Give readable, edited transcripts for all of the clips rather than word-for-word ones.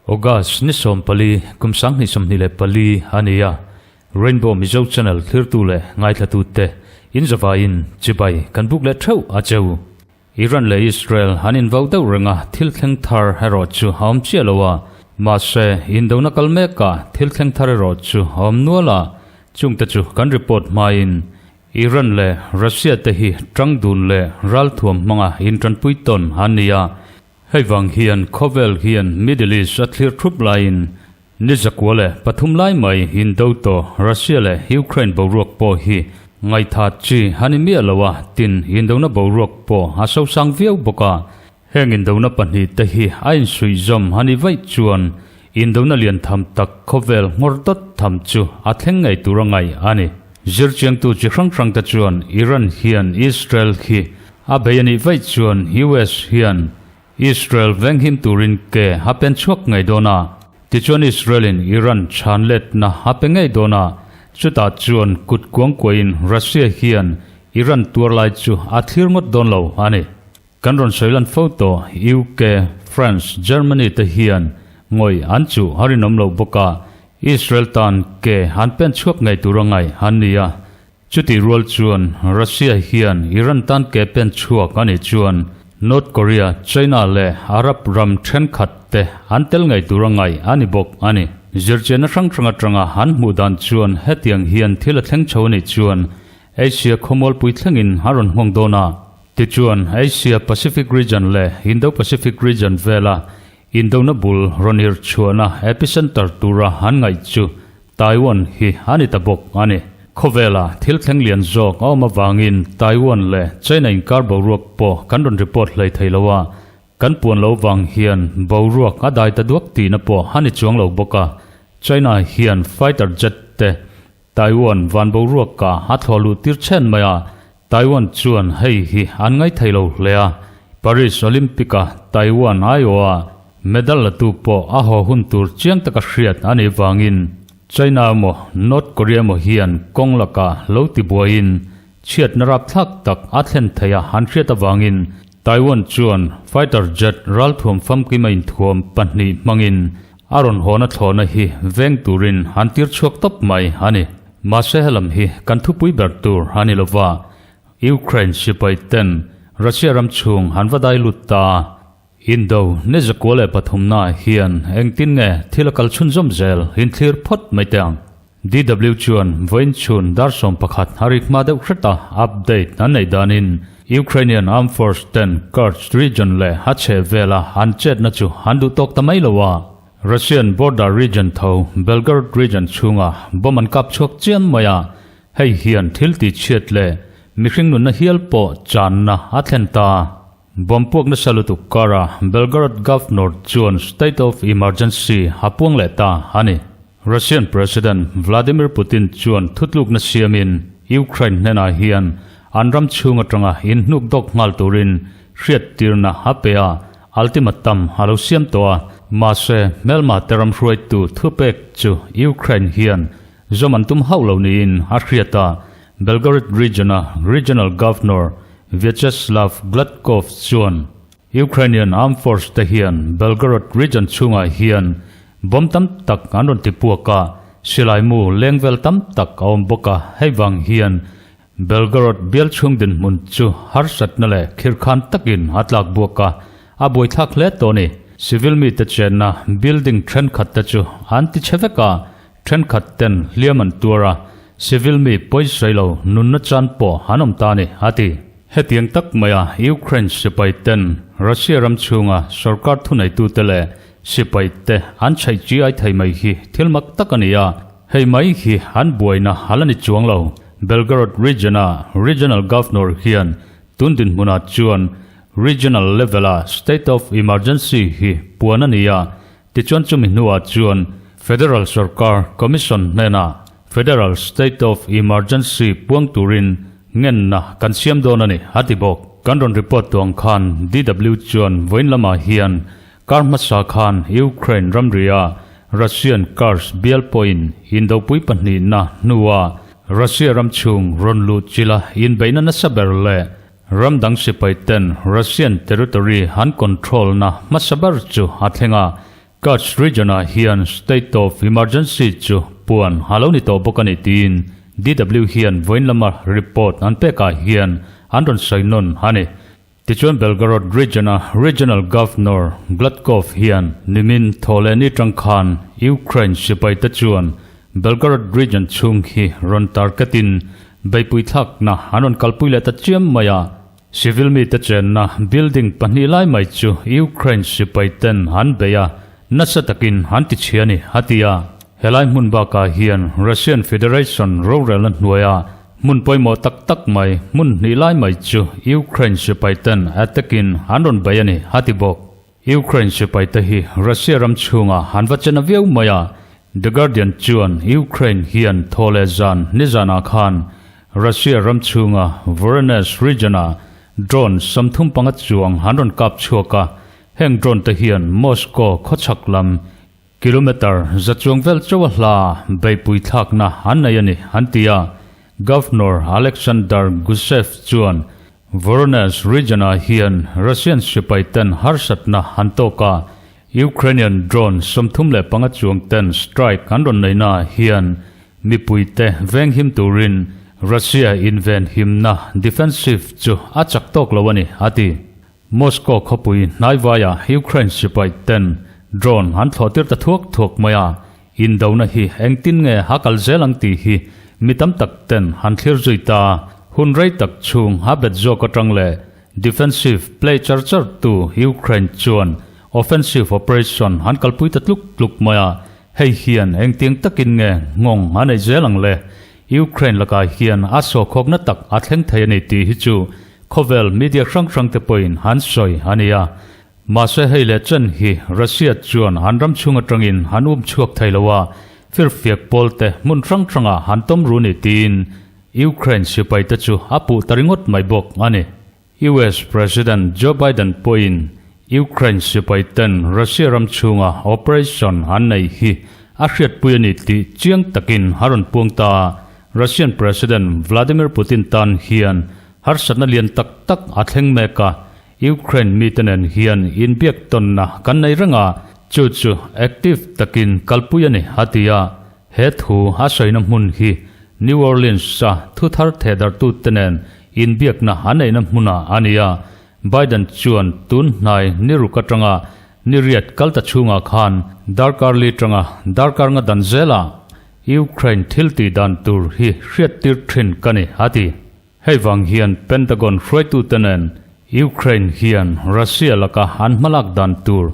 August ni som pali kumsang ni som ni le pali ania Rainbow Mizo Channel thlir tu le ngai thatu te in java in chibai kan buk le thau a cheu Iran le Israel hanin vaudo ranga thil thleng thar hero chu hom chialowa ma se in dona kalme ka thil thleng thar ro chu hom nuala chungta chu kan report main Iran le Russia te hi trang dun le ral thuam manga in tran puiton hania hei wang hian khovel hian Middle East a thlir thup lain nizakwale pathum lai mai in do to Russia le Ukraine boruak po hi ngai tha chi hanimi alawa tin in dona boruak po aso sang viau boka heng in dona panhi te hi ain sui zom hani vai chuan in dona lian tham tak khovel ngordot tham chu atheng ngai turangai ani zirchiang tu chi hrang ta chuan Iran hian Israel hi abeyani vai chuan US hian Israel veng him turin ke hapen chuak ngai dona tichuan Israelin Iran chanlet na hapengai dona chuta chuan kut kuang koin Russia hian Iran turlai chu athlir ngot don lo ani kanron soilan photo UK France Germany te hian ngoi anchu harinom lo boka Israel tan ke hanpen chuak ngai turangai hania chuti rol chuan Russia hian Iran tan ke pen chuak ani chuan North Korea China le Arab ram then khat te antel ngai turangai ani bok ani zirchen rang han mudan chuan hetiang hian thila thleng chhoni chuan Asia khomol puithlengin haron hongdona ti chuan Asia Pacific region le Indo Pacific region vela Indona bul ronir chuana epicenter tura han ngai chu Taiwan hi ani tabok ani Khovela thil thleng lian zok awma wangin Taiwan le China in karbo ruak po kanron report lai theilowa kan puan lo wang hian boruak adai ta duak ti na po hani chuang lo boka China hian fighter jet te Taiwan van boruak ka hatholu tirchen maya Taiwan chuan hei hi an ngai theilo lea Paris Olympica Taiwan Iowa medal tu po a ho hun tur chiang taka hriat ani wangin China mo North Korea mo hian konglaka lo tihbuai chiat narap thak tak athlen theya han hriat awangin Taiwan chuan fighter jet ral thum fam ki main thuam panni mangin aron hona thlona hi veng turin han tir chuak top mai ani ma sehelam hi kan thu pui ber tur hani lova Ukraine sipai ten Russia ram chung han vadai lutta Indo nezakwale pathumna hian engtin nge thilakal chunjom zel in thlir phot maitang DW chuan voin chun darsom pakhat harikma deuh hreta update anei danin Ukrainian Armed Force 10 Kursk region le hache vela hanchet na chu handu tok tamai lowa Russian border region tho Belgorod region chunga boman kap chok chian maya hei hian thilti chiat le mihring nun na hial po chan na athlenta bompuk na salutu kara Belgorod governor chuan state of emergency hapuang le ta ani Russian President Vladimir Putin chuan thutluk na siamin Ukraine nena hian anram chunga tanga in nuk dok ngal turin hriat tirna hapea ultimatum halosiam toa mase melma teram hruai tu thupek chu Ukraine hian zomantum haulo ni in hriata Belgorod regional governor Vyacheslav Gladkov chuan Ukrainian Armed Force te hian Belgorod region chunga hian bom tam tak anon tipuaka silai mu lengvel tam tak awm boka heiwang hian Belgorod bial chungdin mun chu harsat na le khirkhan takin atlak buaka aboi thak le toni civil mi te chenna building thren khat ta chu anti cheveka thren khat ten liaman tura civil mi poisailo nunna chan po hanom tani ati hetiang tak maya Ukraine sipai ten Russia ram chunga sarkar thunai tu tele sipai te an chai chi ai thai mai hi thilmak takania hei mai hi an buaina halani chuanglo Belgorod regional governor hian tundin muna chuan regional levela state of emergency hi puanania tichuan chumi nuwa chuan federal sarkar commission nena federal state of emergency puang turin ngen na kansiam donani hatibok kanron report tong khan DW chuan voinlama hian karmasa khan Ukraine ramria Russian cars bial point in do pui panni na nuwa Russia ram chung ron lu chila in baina na saber le ram dang sipaiten Russian territory han control na masabar chu athenga Kutch region a hian state of emergency chu puan haloni to bokani tin DW hian voinlama report an peka hian andron sainon hani tichuan Belgorod region a regional governor Gladkov hian nimin tholeni tangkhan Ukraine sipaita chuan Belgorod region chung hi ron targetin beipui thak na anon kalpuile ta chiam maya civil mi ta chen na building pani lai mai chu Ukraine sipaiten han beya nasatakin hanti chiani hatia helai munba ka hian Russian Federation rural nuaya mun poimo tak tak mai mun nilai mai chu Ukraine sipaiten atakin anon bayani hatibok Ukraine sipaita hi Russia ram chunga hanwachana viau maya The Guardian chuan Ukraine hian thole zan nizana khan Russia ram chunga Voronezh region a drone samthum pangat chuang hanon kap chuaka heng drone te hian Moscow khochaklam kilometer zachungvel chawahla beipui thak na hanayani hantia Governor Alexander Gusev chuan Voronezh region a hian Russian sipaiten harsatna hantoka Ukrainian drone somthumle pangachuang ten strike andon naina hian mipuite veng him turin Russia invent him na defensive chu achak tok lawani ati Moscow khopui naivaya Ukraine sipaiten drone han thotir ta thuak maya in dauna hi engtin nge hakal zelang ti hi mitam tak ten han thlir zuita hunrei tak chung habet zo ka tangle defensive play charchar tu Ukraine chuan offensive operation han kalpui tatluk maya hei hian engtiang takin nge ngong anei zelang le Ukraine laka hian aso khokna tak athleng thayani ti hi chu khovel media sang te point han soi ania mase heile chen hi Russia chuan hanram chunga tangin hanum chuak thailawa firfiak polte mun ranga hantom runi tin Ukraine sipaita chu apu taringot mai bok ani US President Joe Biden point Ukraine sipaiten Russia ram chunga operation hanai hi ahriat puyani ti chiang takin haron puangta Russian President Vladimir Putin tan hian harsatna lian tak athleng meka Ukraine mitanen hian in biak ton na kannai ranga chu active takin kalpuyani hatia he thu hasoina mun hi New Orleans sa thuthar thedar tu tenen in biak na hanai na muna ania Biden chuan tun nai nirukatanga niriat kalta chunga khan darkarli tanga darkarnga danzela Ukraine thilti dan tur hi hriat tir thin kani hati heiwang hian Pentagon hruaitu tenen Ukraine hian Russia laka han malak dan tur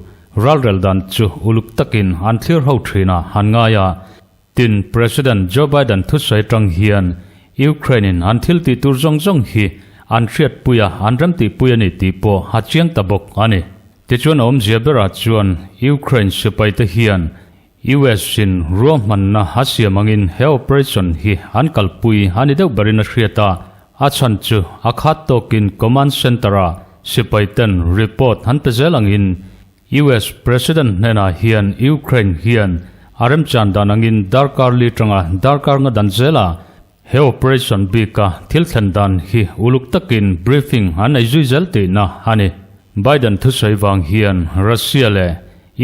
ralrel dan chu uluk takin an thlir ho thina han ngaya tin President Joe Biden thusai tang hian Ukraine an thilti tur zong hi an hriat puya an ramti puyani ti po hachiang tabok ani tichuan om ziabera chuan Ukraine sipaita hian US in Roman na hasia mangin he operation hi an kalpui ani deuh barina hriata achan chu akhat tokin command centera sipaiten report han pezelangin US President nena hian Ukraine hian aram chandanangin darkarli tanga darkarnga danzela he operation bika thilthandan hi uluk takin briefing anai zuizelte na hani Biden thusai wang hian Russia le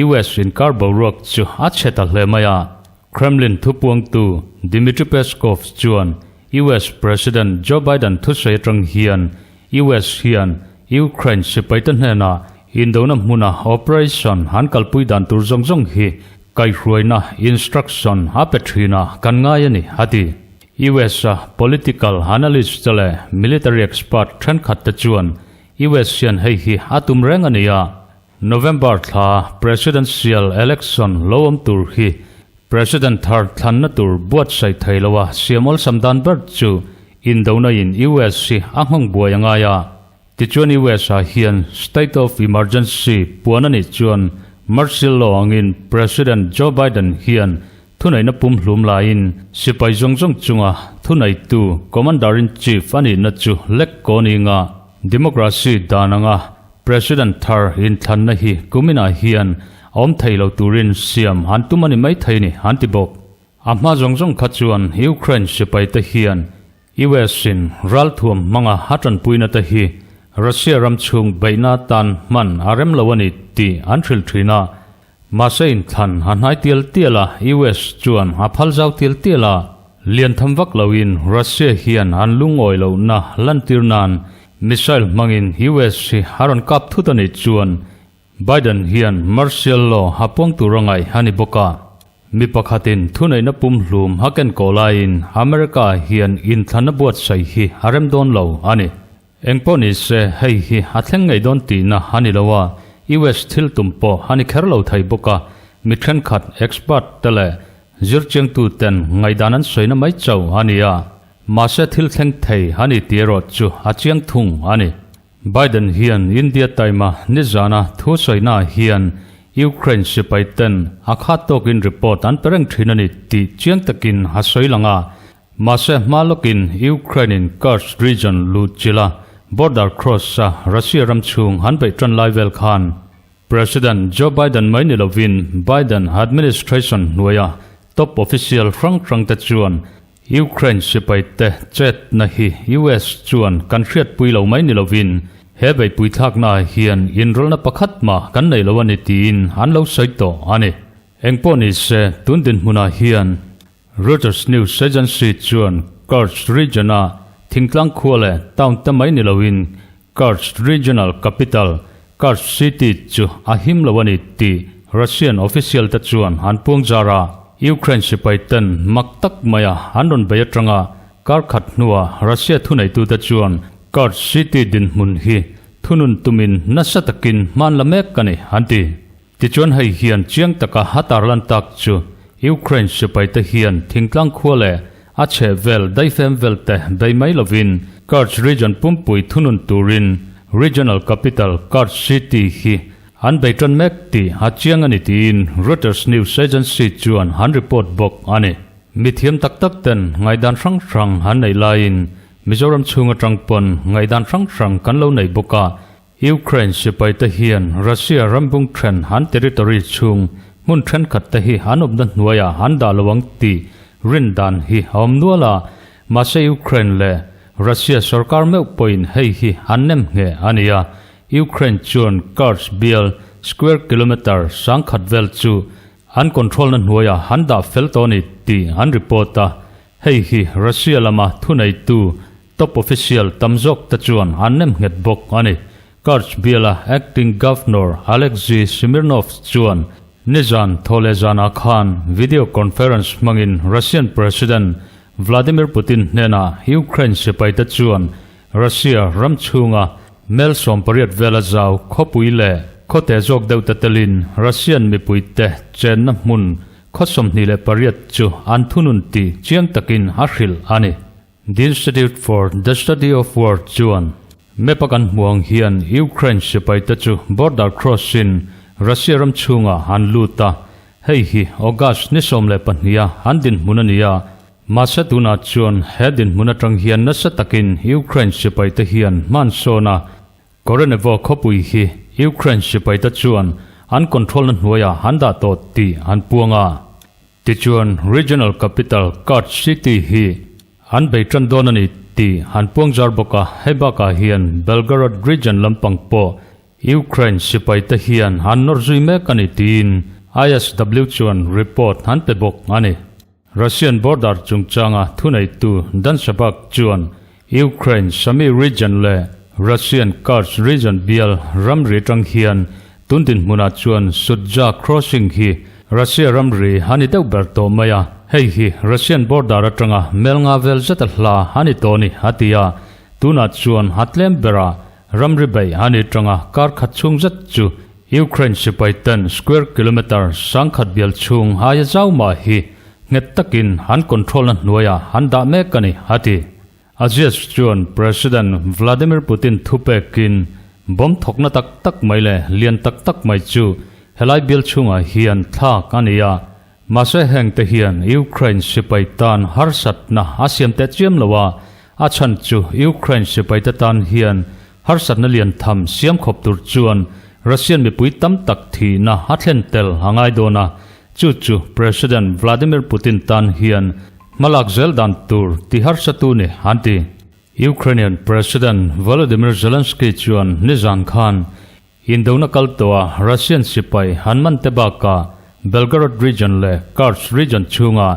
US in karbo rok chu acheta hlemaya Kremlin thupuang tu Dmitry Peskov chuan US President Joe Biden thusai tang hian US hian Ukraine sipaitan hena indona muna operation han kalpui dan tur zong hi kai hruaina instruction hapetrina kanngai hati US political analyst chale military expert than khatta chuan US sian hei hi atum rengania November tha presidential election lowam tur hi President thar thanna tur buat sai thailawa siamol samdan ber chu indona in US si anghong buayangaya tichuan US hian state of emergency puanani chuan martial law angin President Joe Biden hian thunai na pum hlum lain sipai zong chunga thunai tu commander in chief ani na chu lek koninga democracy dananga President thar in thanna hi kumina hian om thailo turin siam han tumani mai thaini han ti bok ama jongjong khachuan Ukraine sipai ta hian US in ral thuam manga hatan puina ta hi Russia ram chung baina tan man arem lawani ti anthil thina masain than hanai tial tiala US chuan aphal jaw tial tiala lian thamwak lawin Russia hian an lungoi lo na lantirnan missile mangin US hi haron kap thutani chuan Biden hian martial law hapong turangai hani boka mi pakhatin thunai na pum hlum haken kolain America hian inthlan buat sai hi harem don lo ani engponi se hei hi athleng ngai don ti na hani lawa US thil tumpo hani kherlo thai boka mithren khat expert tale zircheng tu ten ngai danan soina mai chau ania mase thil thleng thei hani tiero chu achiang thung ani Biden hian India taima nizana thu soina hian Ukraine sipaiten akhatokin report an pereng thinani ti chiang takin hasoilanga mase malokin Ukrainian Kursk region luchila border cross sa Russia ramchung hanbei tran level khan President Joe Biden mainilovin Biden administration noya top official frang ta chuan Ukraine sipaite chet na hi US chuan kanhriat puilo mainilovin hebei puithak na hian inrolna pakhat ma kan nei lawani tin an lo saito ani engponi se tundin huna hian Reuters news agency chuan Kursk region a thingtlang khuale town ta mai nilawin Kursk regional capital Kursk city chu ahim lawani ti Russian official ta chuan han puang jara Ukraine sipaiten maktak maya hanon bayatranga kar khat nuwa Russia thunai tu ta chuan Kursk city din mun hi thunun tumin nasatakin man lamek kani hanti ti chuan hei hian chiang taka hatarlan tak chu Ukraine sipaita hian thingtlang khuale ache vel daifem velte beimai lovin Kursk region pumpui thunun turin regional capital Kursk city hi an beitran mek ti achiang ani tin Reuters news agency chuan han report bok ani mithiam tak ten ngaidan sang han nei lain Mizoram chunga trangpon ngaidan sang kan lo nei boka Ukraine sipaita hian Russia rambung thren han territory chung mun thren khat ta hi hanop dan nuaya han da lawang ti rindan hi hom nuala mase Ukraine le Russia sarkar me point hei hi annem nge ania Ukraine chuan Kursk bial square kilometer sang khat vel chu an control na nuaya han da feltoni ti an reporta hei hi Russia lama thunai tu top official tamjok ta chuan annem nget bok ani Kursk biala acting governor Alexei Smirnov chuan Nizan Tholezana Khan video conference mangin Russian President Vladimir Putin nena Ukraine sipaita chuan Russia ramchunga mel sompariat vela zaw khopuile khote jok deutatelin Russian mipuite chen mun khosom nile pariat chu anthunun ti chiang takin haril ani The Institute for the Study of War chuan mepakan muang hian Ukraine sipaita chu border crossing Russia ramchunga hanluta hei hi August ni somle pahnia handin munania masatuna chuan hedin munatang hian nasatakin Ukraine sipaita hian mansona korenevo khopui hi Ukraine sipaita chuan uncontrolled nuaya handa to ti an puanga ti chuan regional capital Kursk city hi an beitran donani ti han puang jar boka hebaka hian Belgorod region lampang po Ukraine sipaita hian han norzui me kanitin ISW chuan report han pe bok ani Russian border chungchanga thunai tu dan sabak chuan Ukraine sami region le Russian Kursk region bial ramri tang hian tundin muna chuan sudja crossing hi Russia ramri hani deu berto maya hei hi Russian border atanga melnga vel zatahla hani toni hatia tuna chuan hatlem bera ramri bai hani tanga kar khachung zat chu Ukraine sipaiten square kilometer sangkhat bial chung haya zauma hi nget takin han control na nuaya han da me kani hati Azias chuan President Vladimir Putin thupekin bom thokna tak maile lian tak mai chu helai bial chunga hian tha kania mase heng te hian Ukraine sipaitan harsat na asiam te chiam lawa achan chu Ukraine sipaitatan hian harsat na lian tham siam khop tur chuan Russian mi pui tam tak thi na hatlen tel hangai dona chu President Vladimir Putin tan hian malak zel dan tur tihar satu ni anti Ukrainian President Volodymyr Zelensky chuan nizan khan indona kaltoa Russian sipai hanman tebaka Belgorod region le Kars region chunga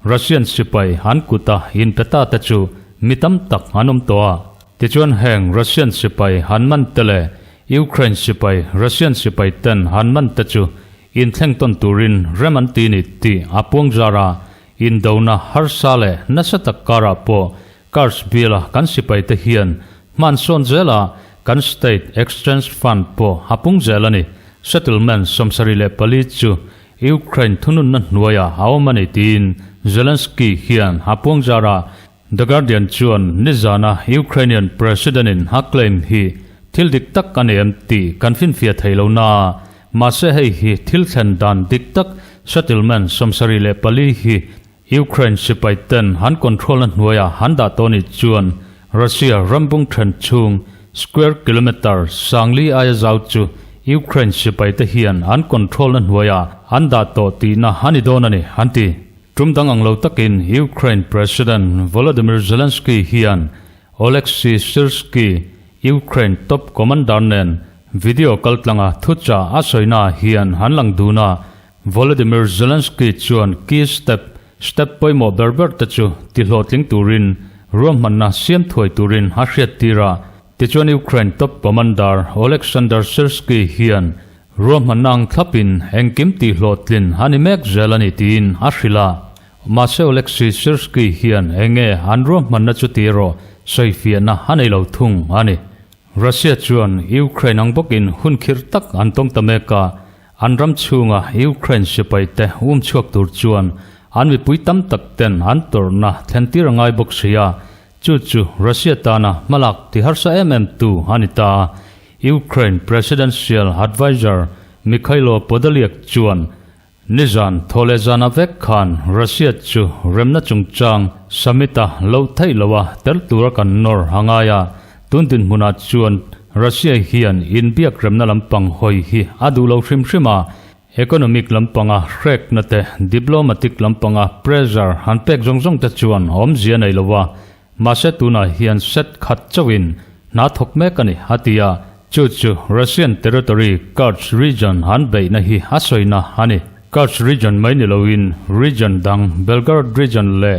Russian sipai hankuta in peta tachu mitam tak anum toa tichuan heng Russian sipai hanman tele Ukraine sipai Russian sipai ten hanman tachu in thlengton turin remantini ti apung zara indona harsale nasatakara po Kars bila kan sipai te hian manson zela kan state exchange fund po hapung zelani settlement somsari le pali chu Ukraine thunun na nuaya haumani tin Zelensky hian hapung zara The Guardian chuan nizana Ukrainian president in haklaim hi thildik tak kanem ti kanfin fia thailo na mase hei hi thilthen dan dik tak settlement somsari le pali hi Ukraine sipai ten han control na nuaya handa toni chuan Russia rambung than chung square kilometer sangli aya zau chu Ukraine sipai te hian an control na nuaya handa to ti na hanidonani hanti trumdang anglo takin Ukraine President Volodymyr Zelensky hian Oleksiy Syrsky Ukraine top commander nen video kaltlanga thucha asoina hian hanlang duna Volodymyr Zelensky chuan key step poimo berber tachu tilhotling turin romanna siam thoi turin hariat tira tichuan Ukraine top commander Alexander Syrsky hian romanang thlapin engkim ti hlotlin hanimek zelani tin asila mase Oleksiy Syrsky hian enge hanro manna chu tiro soifiana hanelo thung ani Russia chuan Ukraine ang bokin hunkhir tak antong tameka anram chunga Ukraine sipai te chuak tur chuan anmi puitam tak ten antor na thentirangai boksia chu Russia tana malak ti harsa mm2 hanita Ukraine presidential advisor Mikhailo Podolyak chuan nizan tholezana vek khan Russia chu remna chungchang samita lo thailawa tel tura kan nor hangaya tundin muna chuan Russia hian inbiak remna lampang hoi hi adu lo hrimhrima economic lampanga hrek nate diplomatic lampanga pressure hanpek zongjong ta chuan omzia nei lowa mase tuna hian set khat chawin na thok mekani hatia chu Russian territory Kars region hanbei na hi asoina hani Kars region mainilowin region dang Belgorod region le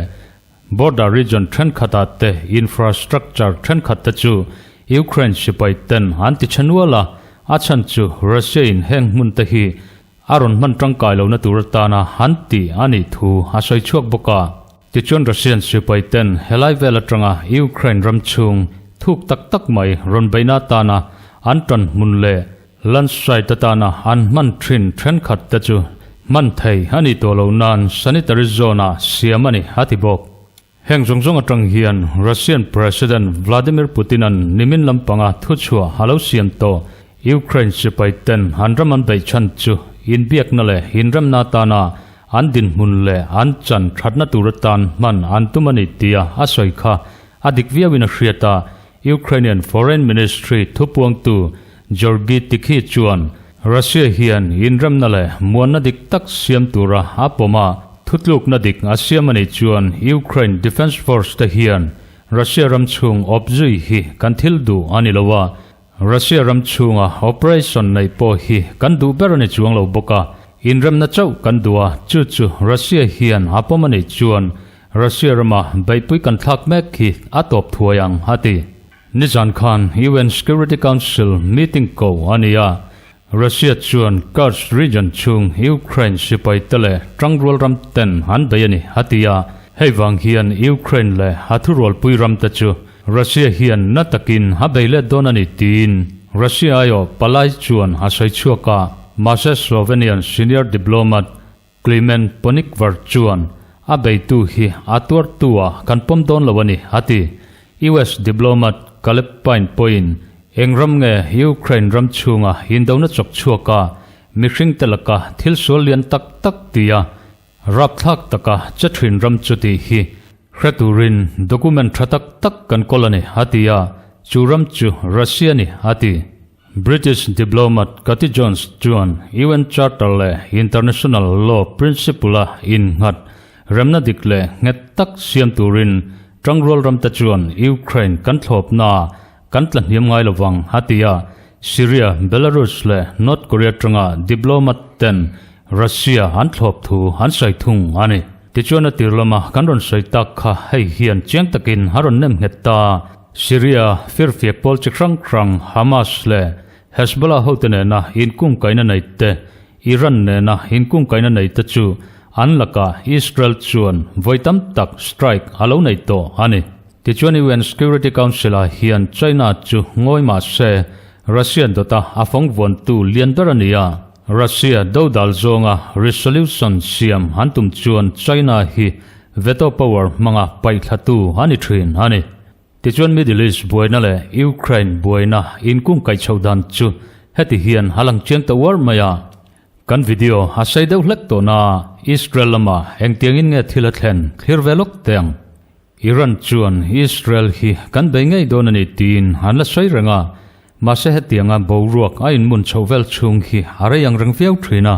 border region thren khata te infrastructure thren khata chu Ukraine sipai ten anti chanwala achan chu Russia in heng mun ta hi aron man tangkai lo na turtana hanti ani thu asoi chuak boka tichon Russian sipai ten helai vela tanga Ukraine ramchung thuk tak mai ron baina tana anton munle landslide tatana an man thren khat ta chu man thei hani tolo nan sanitary zone siamani hatibok heng zongjong atang hian Russian President Vladimir Putin an nimin lampanga thuchua halo siam to Ukraine sipai ten hanraman bei chan chu inbiak nale hinram na tana andin munle anchan thatna turatan man antumani tia asoikha adik viawina hriata Ukrainian Foreign Ministry thupuang tu Georgi tikhi chuan Russia hian inram nale muanna dik tak siam tura apoma thutluk na dik asiamani chuan Ukraine Defense Force ta hian Russia ramchung obzui hi kanthil du anilowa Russia ramchunga operation nei po hi kandu berani chuang lo boka inram na chau kandua chu Russia hian apomani chuan Russia rama baipui kan thak mek hi atop thuayang hati nizan khan UN Security Council meeting ko ania Russia chuan Kars region chung Ukraine sipai tele trangrol ram ten han bayani hatia heiwang hian Ukraine le hathurol puiram ta chu Russia hian natakin habeile donani tin Russia ayo palai chuan hasai chuaka mase Slovenian senior diplomat Clement Ponikvar chuan abeitu hi atur tua kanpom don lawani hati US diplomat Kalepine Point engram nge Ukraine ramchunga hindona chok chuaka mihring telaka thilsolian tak tia rapthak taka chatrin ramchuti hi Khreturin document thatak tak kan kolani hatia churam chu Russia ni hati British diplomat Cathy Jones chuan UN Charter le International Law Principle in ngat remna dik le nget tak siam turin trangrol ram ta chuan Ukraine kan thlop na kan tla hniam ngai lawang hatia Syria Belarus le North Korea tanga diplomat ten Russia an thlop thu an sai thung ani ti chuan tirlama kan ron sai tak kha hei hian chiang takin haron nem heta Syria firfiak pol chikrang krang Hamas le Hezbollah hotene na inkung kaina nei te Iran ne na inkung kaina nei te chu anlaka Israel chuan voitam tak strike alo nei to ani ti chuan UN Security Council a hian China chu ngoi ma se Russian dota afong von tu lian darania Russia dodal zonga resolution siam hantum chuan China hi veto power manga paithatu ani thin ani tichuan Middle East buaina le Ukraine buaina inkung kai chaudan chu heti hian halang chiang tawar maya kan video asai deuh hlek to na Israel lama engtiang in nge thila thlen clear velok teng Iran chuan Israel hi kan bei ngei don ani tin hanla sai ranga ma se hetianga boruak a in mun chauvel chung hi arayang rang viau thina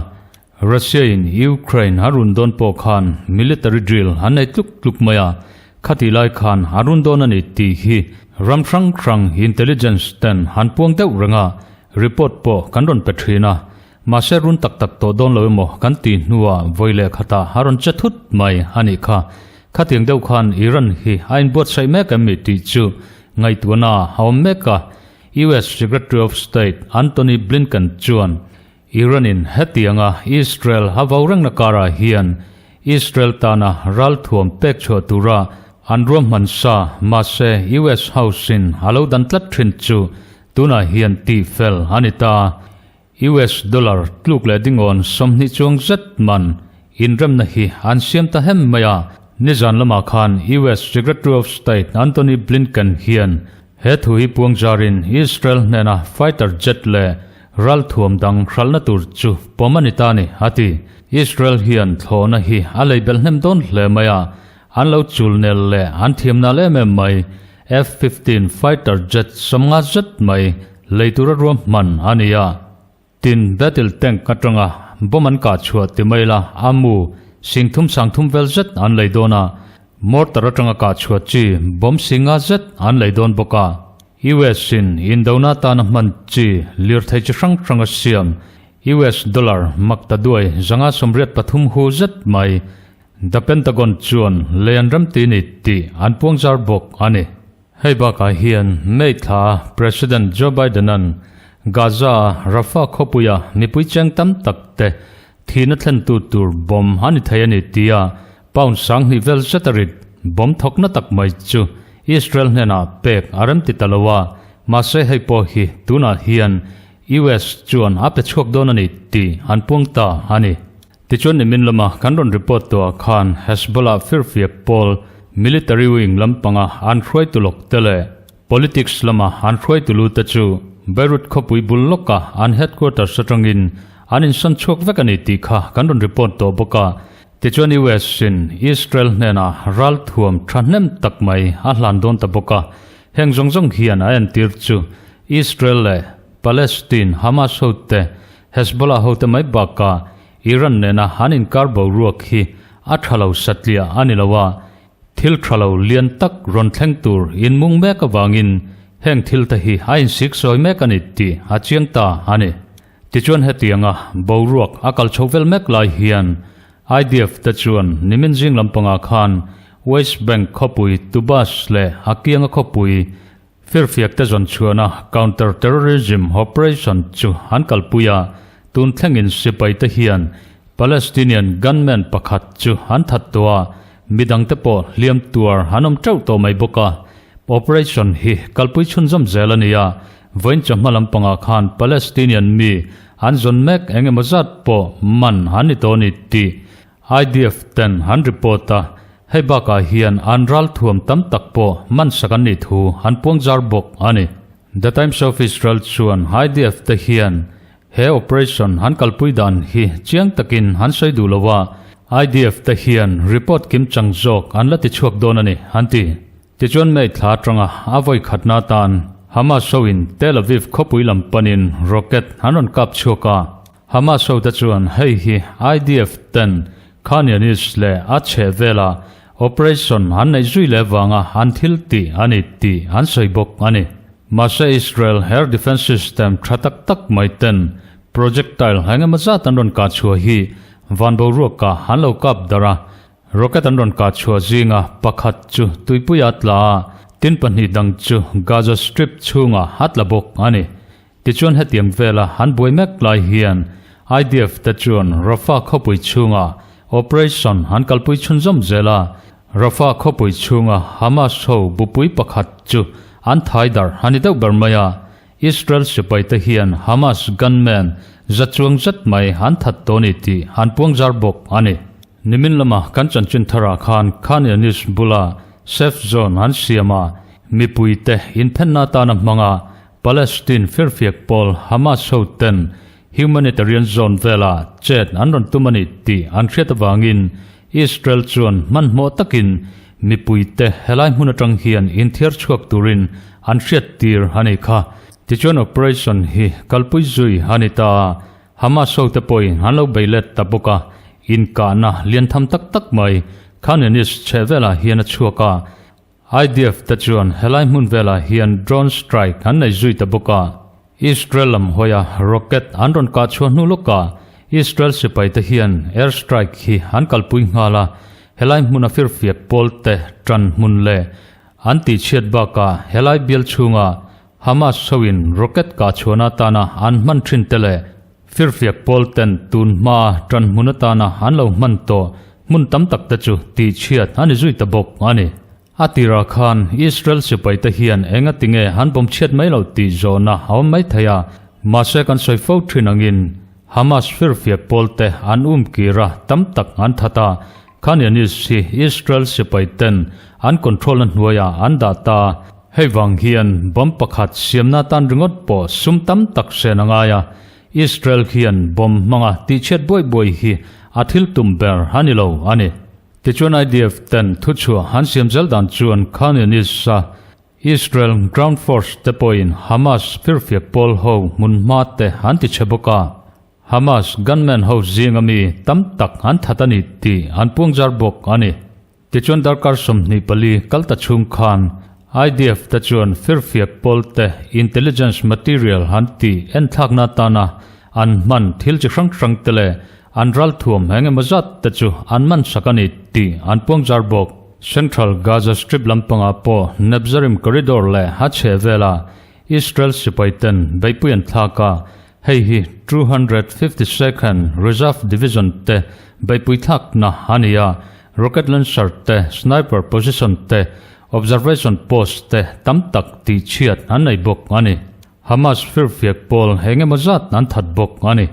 Russia in Ukraine harun don po khan military drill hanai tluk maya khati lai khan harun don ani ti hi ramthrang krang intelligence ten han puang deuh ranga report po kanron petrina ma se run tak to don lo mo kan ti nuwa voile khata haron chathut mai ani kha khatiang deuh khan Iran hi ain bot sai mek ami ti chu ngai tuana haum meka US Secretary of State Antony Blinken chuan Iran in hetianga Israel havaurang nakara hian Israel tana ral thuam pek chho tura anrom mansa ma se US House in halo dan tlat thin chu tuna hian ti fel anita US dollar tluk le dingon somni chung zat man inrem na hi an siam ta hem maya nizan lama khan US Secretary of State Antony Blinken hian he thu hi puang jarin Israel nena fighter jet le ral thuam dang khralna tur chu pomanita ni hati Israel hian thlona hi alei bel hnem don hle maya anlo chulnel le anthiamna le me mai F-15 fighter jet somnga jet mai leitura rom man ania tin battle tank katranga boman ka chhuat ti maila amu singthum sangthum vel jet an leidona mortar atanga ka chhuat chi bom singa jet an leidon boka US in indona tan man chi lir thai chrang chranga siam US dollar makta duai zanga somriat pathum hu jet mai the Pentagon chuan leandram ti ni ti an puangzar bok ani heiba ka hian meitha President Joe Biden an Gaza Rafah khopuya nipui chang tam takte thina thlen tu tur bom hani thayani tia pound sang hi vel zatarit bom thokna tak mai chu Israel nena pek aram ti talawa ma se heipo hi tuna hian US chuan ape chhok donani ti an puangta ani tichuan ni minlama kanron report to khan Hezbollah firfiak pol military wing lampanga an hroi tulok tele politics lama an hroi tulu ta chu Beirut khopui bulloka an headquarters satrangin an in san chok vekani ti kha kanron report to boka tichuan US in Israel nena ral thuam thranem takmai a hlan don ta boka heng zongjong hian a en tir chu Israel le Palestine Hamas hote Hezbollah hote mai baka Iran nena hanin karbo ruak hi athalo satlia anilawa thil thalo lian tak ron thleng tur in mung mek awangin heng thil ta hi ain sik soi mek ani ti achiang ta ani tichuan hetianga boruak akal chovel mek lai hian IDF ta chuan nimin jing lampanga khan West Bank khopui tubas le akianga khopui firfiak ta zon chuana counter terrorism operation chu hankal puya tun thlengin sipai ta hian Palestinian gunmen pakhat chu han thattua midang te po liam tuar hanom trau to mai boka operation hi kalpui chunjam zelania voin chamalam panga khan Palestinian mi an zon mek engemazat po man hani toni ti IDF ten han reporta hebaka hian anral thuam tam tak po man sakani thu han puangzar bok ani The Times of Israel chuan IDF te hian he operation han kalpui dan hi chiang takin han sai du lawa IDF te hian report kim changjok an la ti chuak don ani hanti ti chuan mei thla tanga avoi khatna tan Hamas show in Tel Aviv khopui lam panin rocket hanon kap choka Hamas show ta chuan hei hi IDF 10 Khanianis le ache vela operation han nei zui le wanga han thil ti ani ti han soibok ani Masa Israel air defense system thatak tak mai ten projectile hangamaza tanron ka chua hi vanbo roka hanlo kap dara rocket tanron ka chua zinga pakhat chu tuipuyatla tin panhi dang chu Gaza strip chunga hatlabok ani tichon hetiam vela han boimek lai hian IDF ta chuan Rafah khopui chunga operation han kalpui chunjom zela Rafah khopui chunga Hamas ho bupui pakhat chu an thaidar hanidau barmaya Israel sipai ta hian Hamas gunmen zachuang zat mai han that toni ti han puang zarbok ani nimin lama kanchan chin thara khan yanis bula safe zone han siama mipui te inthana ta na manga Palestine firfiak pol Hamas ho ten humanitarian zone vela chet anron tumani ti an khriata wangin Israel chuan man mo takin mipui te helai hunatang hian in thiar chuak turin an hriat tir hani kha tichuan operation hi kalpui zui hanita Hamas ho te poi hanlo beilet taboka in ka na lian tham tak tak mai Khanianis chevela hian a chuaka IDF ta chuan helai mun vela hian drone strike han nei zui taboka Israel lam hoya rocket anron ka chuan nu loka Israel sipai ta hian air strike hi han kalpui ngala helai mun a firfiak polte tran mun le anti chiat ba ka helai bial chunga Hamas sowin rocket ka chuana tana an man thin tele firfiak polten tun ma tran munatana anlo man to mun tam tak ta chu ti chiat ani zui tabok ani atira khan Israel sipai ta hian enga tinge han bom chiat mai lo ti zona haw mai thaya ma se kan soi fo thinangin Hamas firfiak polte an kira tam tak an thata Khanianis si Israel sipai ten an control an huaya an data heiwang hian bom pakhat siamna tan ringot po sum tam tak se nangaya Israel hian bom manga ti chet boy hi athil tumber hanilo ani tichuan IDF 10 thuchu han siam zeldan chuan Khanianis sa Israel ground force te point Hamas firfiak pol ho mun mate han ti cheboka Hamas gunmen ho zingami tam tak han thatani ti an puangjar bok ani tichuan darkar somni pali kalta chung khan IDF ta chuan firfiak polte intelligence material han ti en thakna tana an man thil chi hrang tele an ral thuam hengemazat ta chu an man sakani ti an puangjar bok central Gaza strip lampanga po Nebzarim corridor le hache vela Israel sipaiten baipuyan thaka hei hi 252nd Reserve Division te baipui thak na hania rocket launcher te sniper position te observation post te tam tak ti chiat anai bok ani Hamas firfiak pol hengemazat an that bok ani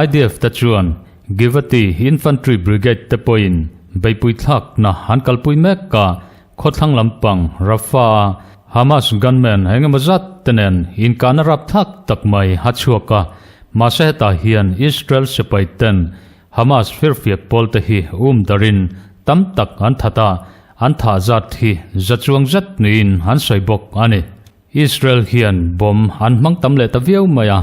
IDF ta chuan Givati infantry brigade te point baipui thak na hankalpui mek ka khothang lampang Rafah Hamas gunmen hengemazat tenen in kanarap thak takmai hachuaka masehta hian Israel sipaiten Hamas firfiak polte hi darin tam tak an thata an tha zat hi zachuang zat nin han soibok ani Israel hian bom an mang tam le ta viau maya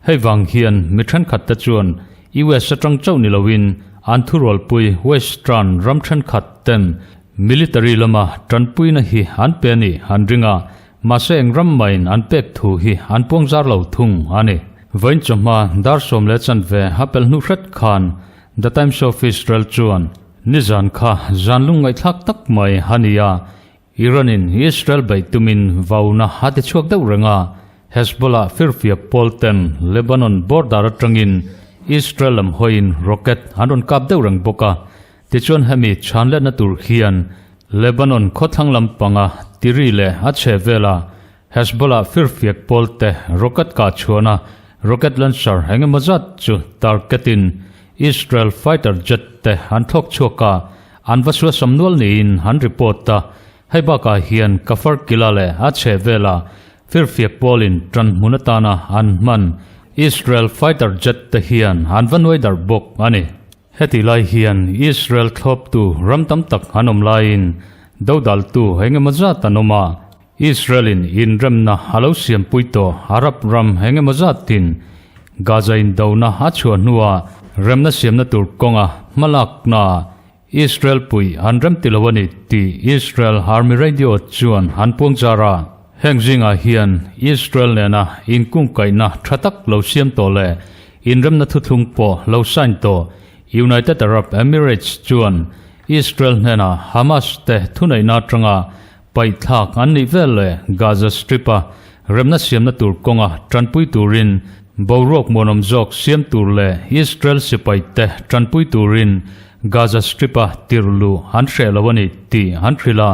heiwang hian mithan khat ta chuan US atang chau nilowin an thurol pui western ramthan khat ten military lama tranpui na hi an peni han ringa mase engram main an pek thu hi an pongzar lo thung ani vain chama dar som le chan ve hapel nu hret khan the times of Israel chuan nizan kha zanlung ngai thak tak mai hania Iranin Israel bai tumin vauna hati chuak deuh renga Hezbollah firfiak polten Lebanon border atangin Israel am hoin rocket anon kap deuh reng boka tichuan hemi chanle na tur hian Lebanon khothang lampanga tiri le ache vela Hezbollah firfiak polte rocket ka chuana rocket launcher hengemazat chu targetin Israel fighter jet te han thok choka anwaswa samnual niin han report ta heibaka hian kafar kilale ache vela firfiak polin tran munatana an man Israel fighter jet te hian han vanwai dar bok ani heti lai hian Israel thlop tu ramtam tak hanom lain dodal tu hengemazat anoma Israelin in remna halosiam puito Arab ram hengemazatin Gaza in dauna hachua nuwa remna siamna turkonga malakna Israel pui anrem tilawani ti Israel Army Radio chuan hanpuang jara hengzinga hian Israel nena inkung kaina thatak lo siam to le inrem na thuthung po lo sain to United Arab Emirates chuan Israel nena Hamas te thunai na tanga pai thak an ni vel le Gaza Stripa remna siam na turkonga tranpui turin borok monom jok siam tur le Israel sipai te tranpui turin Gaza Stripa tirlu hanre lawani ti hanrila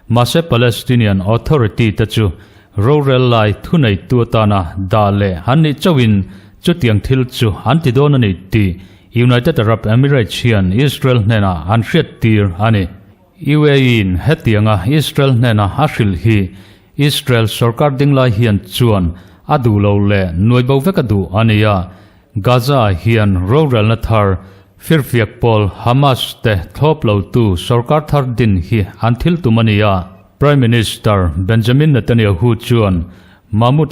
Mase Palestinian Authority tachu Rorel lai thunai tuatana dale hanni chawin chutiang thil chu antidonani ti United Arab Emirates hian Israel nena anhriat tir ani UAE in hetianga Israel nena hashil hi Israel sarkar dinglai hian chuan adu lo le noibo vekadu ania Gaza hian Rorel na thar firfiak pol Hamas te thop lo tu sarkar thar din hi anthil tumania Prime Minister Benjamin Netanyahu chuan Mahmud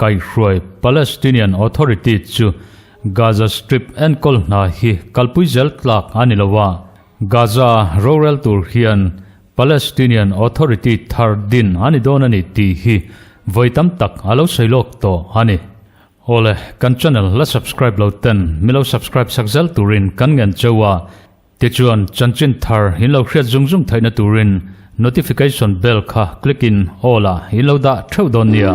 kai hroi Palestinian Authority chu Gaza Strip enkol na hi kalpui zel tlak anilawa Gaza rural tur hian Palestinian Authority thar din anidonani ti hi voitam tak alo sailok to ani ole kan channel la subscribe lo ten milo subscribe sakzel turin kan ngan chawa ti chuan chanchin thar hin lo khriat zung thaina turin notification bell kha click in ola hiloda thudon nia